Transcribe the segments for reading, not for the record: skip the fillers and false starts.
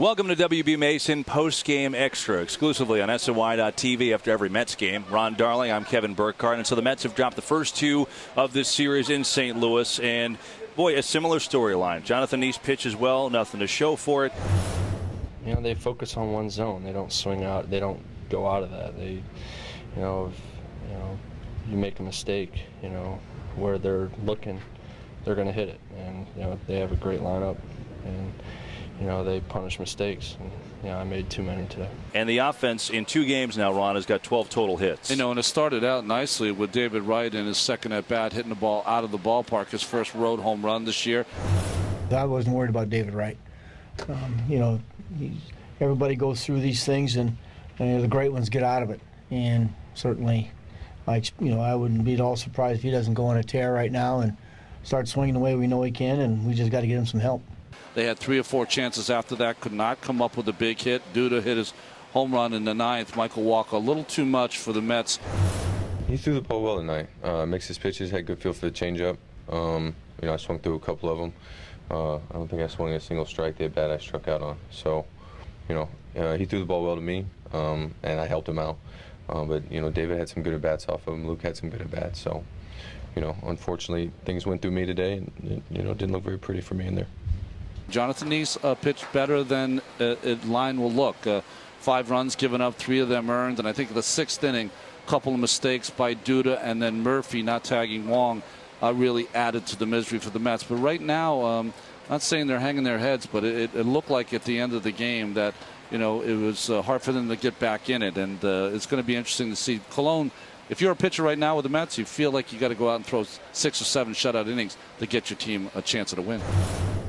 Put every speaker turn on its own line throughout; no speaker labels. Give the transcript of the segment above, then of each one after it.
Welcome to W.B.Mason Post Game Extra, exclusively on SNY.TV after every Mets game. Ron Darling, I'm Kevin Burkhardt. And so the Mets have dropped the first two of this series in St. Louis. And, boy, a similar storyline. Jonathan East pitches well, nothing to show for it.
You know, they focus on one zone. They don't swing out. They don't go out of that. They, if you make a mistake, where they're looking, they're going to hit it. And, they have a great lineup. And, they punish mistakes. And, I made too many today.
And the offense in 2 games now, Ron, has got 12 total hits.
And it started out nicely with David Wright in his second at-bat, hitting the ball out of the ballpark, his first road home run this year.
I wasn't worried about David Wright. Everybody goes through these things, and the great ones get out of it. And certainly, I wouldn't be at all surprised if he doesn't go on a tear right now and start swinging the way we know he can, and we just got to get him some help.
They had 3 or 4 chances after that, could not come up with a big hit. Duda hit his home run in the 9th. Michael Walker, a little too much for the Mets.
He threw the ball well tonight. Mixed his pitches, had good feel for the changeup. I swung through a couple of them. I don't think I swung a single strike. The at-bat I struck out on. So, he threw the ball well to me, and I helped him out. But David had some good at-bats off of him. Luke had some good at-bats. So, unfortunately, things went through me today, and it didn't look very pretty for me in there.
Jonathan East pitched better than line will look. 5 runs given up, 3 of them earned, and I think the 6th inning, a couple of mistakes by Duda and then Murphy not tagging Wong really added to the misery for the Mets. But right now, not saying they're hanging their heads, but it looked like at the end of the game that it was hard for them to get back in it, and it's going to be interesting to see. Cologne, if you're a pitcher right now with the Mets, you feel like you got to go out and throw 6 or 7 shutout innings to get your team a chance at a win.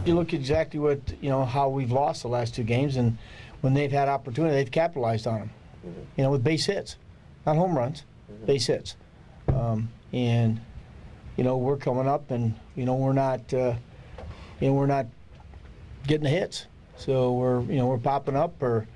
You look exactly what how we've lost the last 2 games, and when they've had opportunity, they've capitalized on them. With base hits, not home runs, base hits. And we're coming up, and we're not getting the hits. So we're popping up or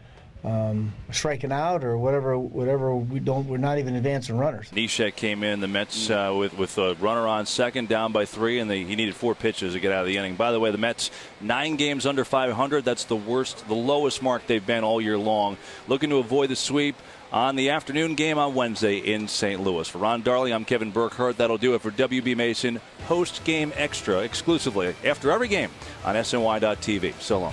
striking out or whatever we're not even advancing runners.
Neshek came in, the Mets with a runner on second, down by 3, and he needed 4 pitches to get out of the inning. By the way, the Mets 9 games under 500. That's the lowest mark they've been all year long. Looking to avoid the sweep on the afternoon game on Wednesday in St. Louis. For Ron Darling, I'm Kevin Burkhardt. That'll do it for W.B. Mason Post Game Extra, exclusively after every game on SNY.TV. So long.